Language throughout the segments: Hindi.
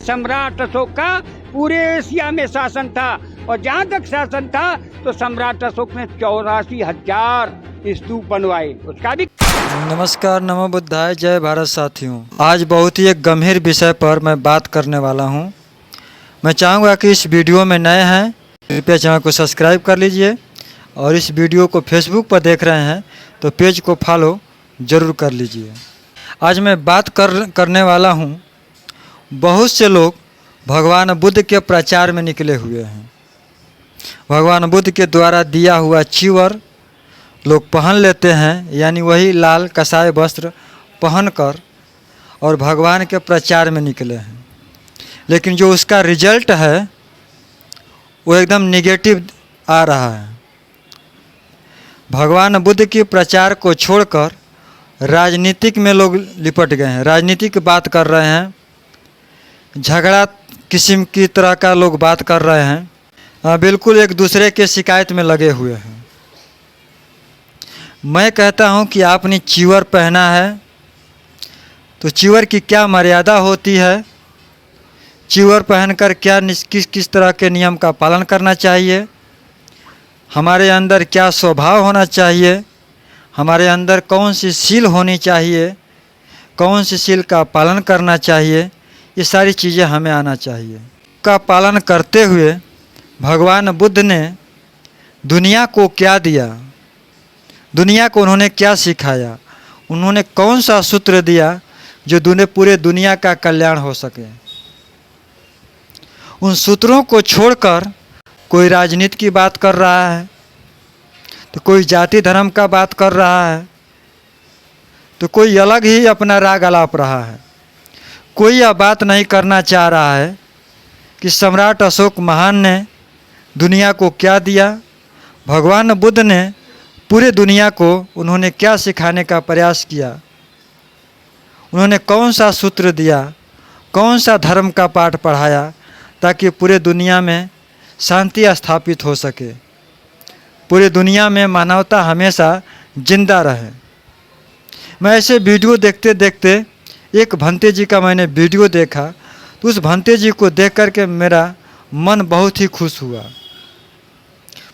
सम्राट अशोक का पूरे एशिया में शासन था और जहाँ तक शासन था तो सम्राट अशोक ने 84,000 स्तूप बनवाए। उसका भी नमस्कार, नमो बुद्धाय, जय भारत साथियों। आज बहुत ही एक गंभीर विषय पर मैं बात करने वाला हूं। मैं चाहूँगा कि इस वीडियो में नए हैं कृपया चैनल को सब्सक्राइब कर लीजिए और इस वीडियो को फेसबुक पर देख रहे हैं तो पेज को फॉलो ज़रूर कर लीजिए। आज मैं बात करने वाला हूं, बहुत से लोग भगवान बुद्ध के प्रचार में निकले हुए हैं। भगवान बुद्ध के द्वारा दिया हुआ चीवर लोग पहन लेते हैं, यानी वही लाल कसाय वस्त्र पहनकर और भगवान के प्रचार में निकले हैं। लेकिन जो उसका रिजल्ट है वो एकदम नेगेटिव आ रहा है। भगवान बुद्ध के प्रचार को छोड़कर राजनीतिक में लोग लिपट गए हैं, राजनीतिक बात कर रहे हैं, झगड़ा किस्म की तरह का लोग बात कर रहे हैं, बिल्कुल एक दूसरे के शिकायत में लगे हुए हैं। मैं कहता हूं कि आपने चीवर पहना है तो चीवर की क्या मर्यादा होती है, चीवर पहनकर क्या किस तरह के नियम का पालन करना चाहिए, हमारे अंदर क्या स्वभाव होना चाहिए, हमारे अंदर कौन सी सील होनी चाहिए, कौन सी सील का पालन करना चाहिए, ये सारी चीज़ें हमें आना चाहिए। का पालन करते हुए भगवान बुद्ध ने दुनिया को क्या दिया, दुनिया को उन्होंने क्या सिखाया, उन्होंने कौन सा सूत्र दिया जो पूरे दुनिया का कल्याण हो सके। उन सूत्रों को छोड़कर कोई राजनीति की बात कर रहा है, तो कोई जाति धर्म का बात कर रहा है, तो कोई अलग ही अपना राग अलाप रहा है। कोई यह बात नहीं करना चाह रहा है कि सम्राट अशोक महान ने दुनिया को क्या दिया, भगवान बुद्ध ने पूरे दुनिया को उन्होंने क्या सिखाने का प्रयास किया, उन्होंने कौन सा सूत्र दिया, कौन सा धर्म का पाठ पढ़ाया ताकि पूरे दुनिया में शांति स्थापित हो सके, पूरे दुनिया में मानवता हमेशा जिंदा रहे। मैं ऐसे वीडियो देखते देखते एक भंते जी का मैंने वीडियो देखा, तो उस भंते जी को देख कर के मेरा मन बहुत ही खुश हुआ।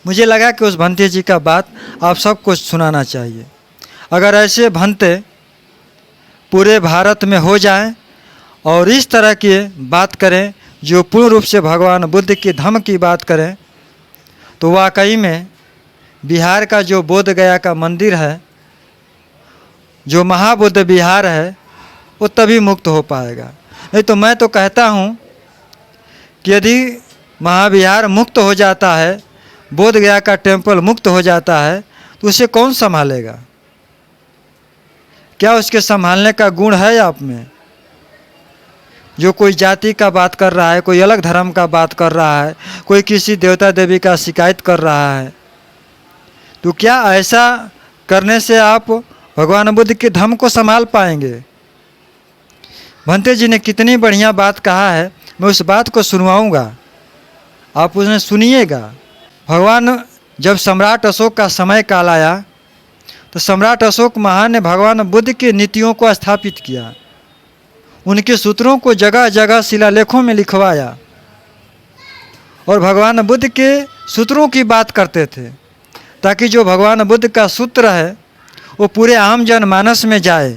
मुझे लगा कि उस भंते जी का बात आप सबको सुनाना चाहिए। अगर ऐसे भंते पूरे भारत में हो जाएं और इस तरह की बात करें जो पूर्ण रूप से भगवान बुद्ध की धम्म की बात करें, तो वाकई में बिहार का जो बोध गया का मंदिर है, जो महाबुद्ध विहार है, वो तभी मुक्त हो पाएगा। नहीं तो मैं तो कहता हूँ कि यदि महाविहार मुक्त हो जाता है, बोध गया का टेम्पल मुक्त हो जाता है, तो उसे कौन संभालेगा? क्या उसके संभालने का गुण है आप में? जो कोई जाति का बात कर रहा है, कोई अलग धर्म का बात कर रहा है, कोई किसी देवता देवी का शिकायत कर रहा है, तो क्या ऐसा करने से आप भगवान बुद्ध के धम्म को संभाल पाएंगे? भंते जी ने कितनी बढ़िया बात कहा है, मैं उस बात को सुनवाऊंगा, आप उन्हें सुनिएगा। भगवान जब सम्राट अशोक का समय काल आया तो सम्राट अशोक महान ने भगवान बुद्ध की नीतियों को स्थापित किया, उनके सूत्रों को जगह जगह शिलालेखों में लिखवाया और भगवान बुद्ध के सूत्रों की बात करते थे, ताकि जो भगवान बुद्ध का सूत्र है वो पूरे आम जनमानस में जाए,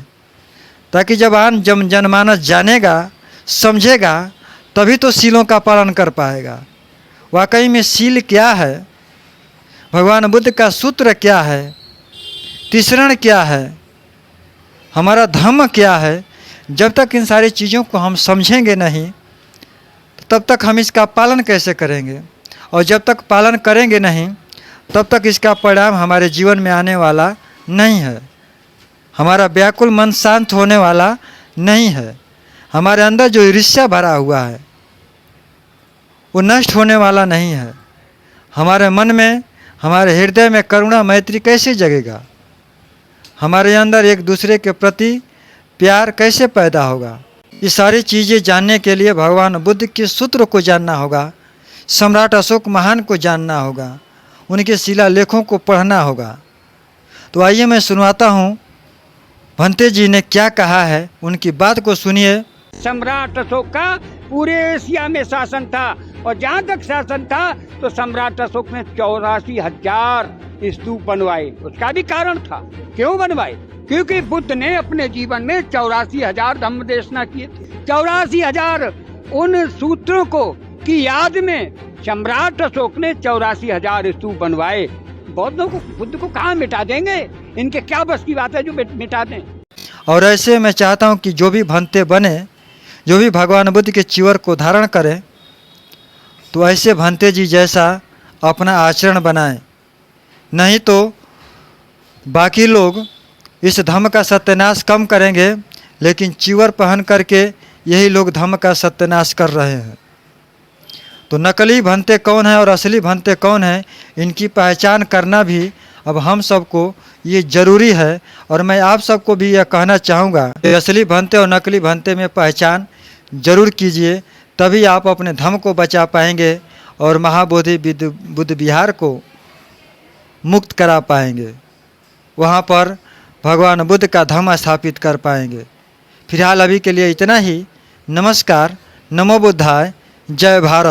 ताकि जब आम जनमानस जानेगा, समझेगा, तभी तो सीलों का पालन कर पाएगा। वाकई में सील क्या है, भगवान बुद्ध का सूत्र क्या है, तीसरण क्या है, हमारा धर्म क्या है, जब तक इन सारी चीज़ों को हम समझेंगे नहीं तब तक हम इसका पालन कैसे करेंगे, और जब तक पालन करेंगे नहीं तब तक इसका परिणाम हमारे जीवन में आने वाला नहीं है। हमारा व्याकुल मन शांत होने वाला नहीं है, हमारे अंदर जो ईर्ष्या भरा हुआ है वो नष्ट होने वाला नहीं है, हमारे मन में, हमारे हृदय में करुणा मैत्री कैसे जगेगा, हमारे अंदर एक दूसरे के प्रति प्यार कैसे पैदा होगा। ये सारी चीज़ें जानने के लिए भगवान बुद्ध के सूत्र को जानना होगा, सम्राट अशोक महान को जानना होगा, उनके शिलालेखों को पढ़ना होगा। तो आइए मैं सुनवाता हूँ भंते जी ने क्या कहा है, उनकी बात को सुनिए सम्राट अशोक का पूरे एशिया में शासन था और जहाँ तक शासन था तो सम्राट अशोक ने 84,000 स्तूप बनवाए। उसका भी कारण था। क्यों बनवाए? क्योंकि बुद्ध ने अपने जीवन में 84,000 धम्म देशना किए थे। 84,000 उन सूत्रों को की याद में सम्राट अशोक ने 84,000 स्तूप बनवाए। बौद्धों को, बुद्ध को कहाँ मिटा देंगे? इनके क्या बस की बात है जो मिटा दें। और ऐसे मैं चाहता हूँ कि जो भी भंते बने, जो भी भगवान बुद्ध के चिवर को धारण करें, तो ऐसे भंते जी जैसा अपना आचरण बनाएं। नहीं तो बाकी लोग इस धम्म का सत्यानाश कम करेंगे, लेकिन चिवर पहन करके यही लोग धम्म का सत्यानाश कर रहे हैं। तो नकली भंते कौन है और असली भंते कौन है, इनकी पहचान करना भी अब हम सबको ये ज़रूरी है। और मैं आप सबको भी यह कहना चाहूँगा कि असली भंते और नकली भंते में पहचान जरूर कीजिए, तभी आप अपने धम्म को बचा पाएंगे और महाबोधि बुद्ध विहार को मुक्त करा पाएंगे। वहाँ पर भगवान बुद्ध का धम्म स्थापित कर पाएंगे। फिलहाल अभी के लिए इतना ही। नमस्कार। नमो बुद्धाय। जय भारत।